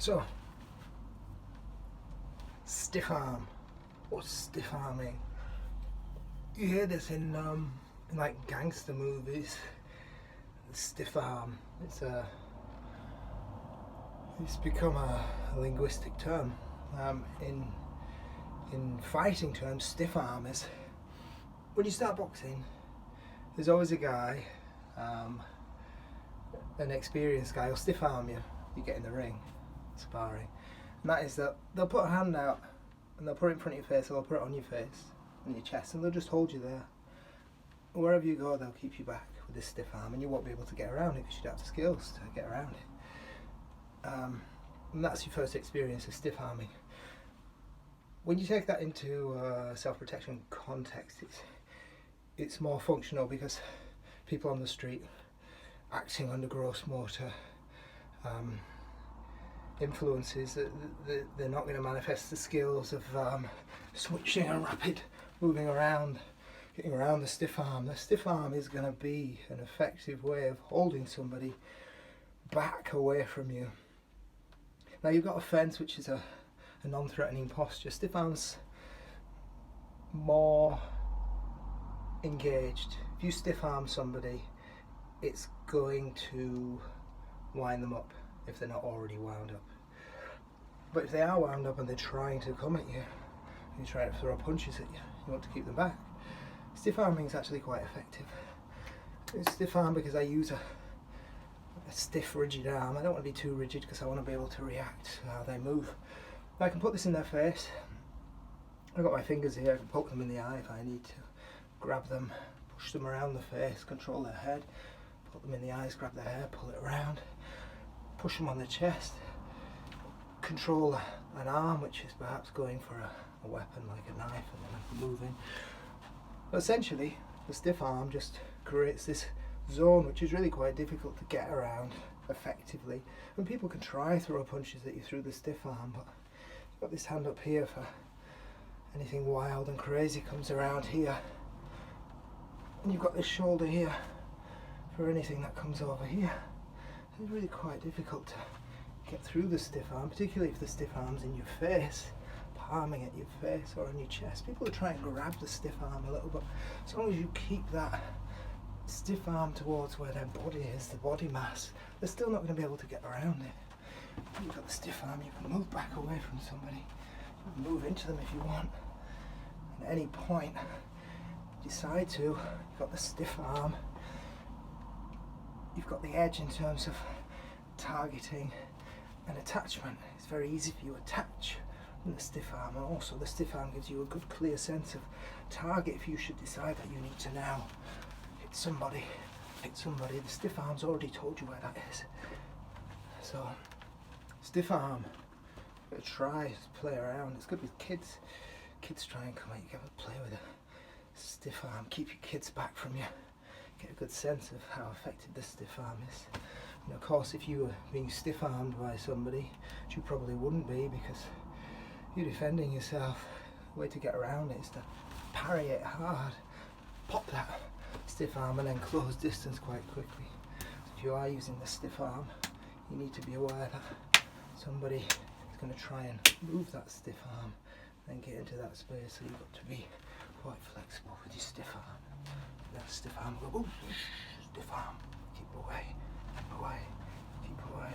So, stiff arm or stiff arming. You hear this in like gangster movies. Stiff arm. It's become a linguistic term. In fighting terms, stiff arm is when you start boxing. There's always a guy, an experienced guy, will stiff arm you. You get in the ring, sparring, and that is that they'll put a hand out and they'll put it in front of your face, or they'll put it on your face, on your chest, and they'll just hold you there. Wherever you go, they'll keep you back with this stiff arm, and you won't be able to get around it because you don't have the skills to get around it. And that's your first experience of stiff arming. When you take that into self-protection context, it's more functional because people on the street acting under gross motor influences, they're not going to manifest the skills of switching and rapid moving around, getting around the stiff arm. The stiff arm is going to be an effective way of holding somebody back away from you. Now you've got a fence, which is a non-threatening posture. Stiff arm's more engaged. If you stiff arm somebody, it's going to wind them up if they're not already wound up. But if they are wound up and they're trying to come at you, and you're trying to throw punches at you, you want to keep them back. Stiff arming is actually quite effective. It's stiff arm because I use a stiff, rigid arm. I don't want to be too rigid because I want to be able to react to how they move. I can put this in their face. I've got my fingers here. I can poke them in the eye if I need to. Grab them, push them around the face, control their head, put them in the eyes, grab their hair, pull it around, push them on the chest, control an arm which is perhaps going for a weapon like a knife, and then moving. But essentially, the stiff arm just creates this zone which is really quite difficult to get around effectively. And people can try throw punches at you through the stiff arm, but you've got this hand up here for anything wild and crazy comes around here, and you've got this shoulder here for anything that comes over here. It's really quite difficult to get through the stiff arm, particularly if the stiff arm's in your face, palming at your face or on your chest. People are trying to grab the stiff arm a little, but as long as you keep that stiff arm towards where their body is, the body mass, they're still not going to be able to get around it. You've got the stiff arm, you can move back away from somebody, you can move into them if you want. At any point, decide to, you've got the stiff arm, you've got the edge in terms of targeting and attachment. It's very easy for you to attach in the stiff arm, and also the stiff arm gives you a good clear sense of target if you should decide that you need to now hit somebody. The stiff arm's already told you where that is. So, stiff arm, try to play around. It's good with kids. Kids try and come at you, play with a stiff arm, keep your kids back from you, get a good sense of how effective the stiff arm is. And of course, if you were being stiff armed by somebody, which you probably wouldn't be because you're defending yourself, the way to get around it is to parry it hard, pop that stiff arm and then close distance quite quickly. So if you are using the stiff arm, you need to be aware that somebody is going to try and move that stiff arm and get into that space, so you've got to be quite flexible with your stiff arm. That stiff arm will go, stiff arm, keep away, keep away, keep away.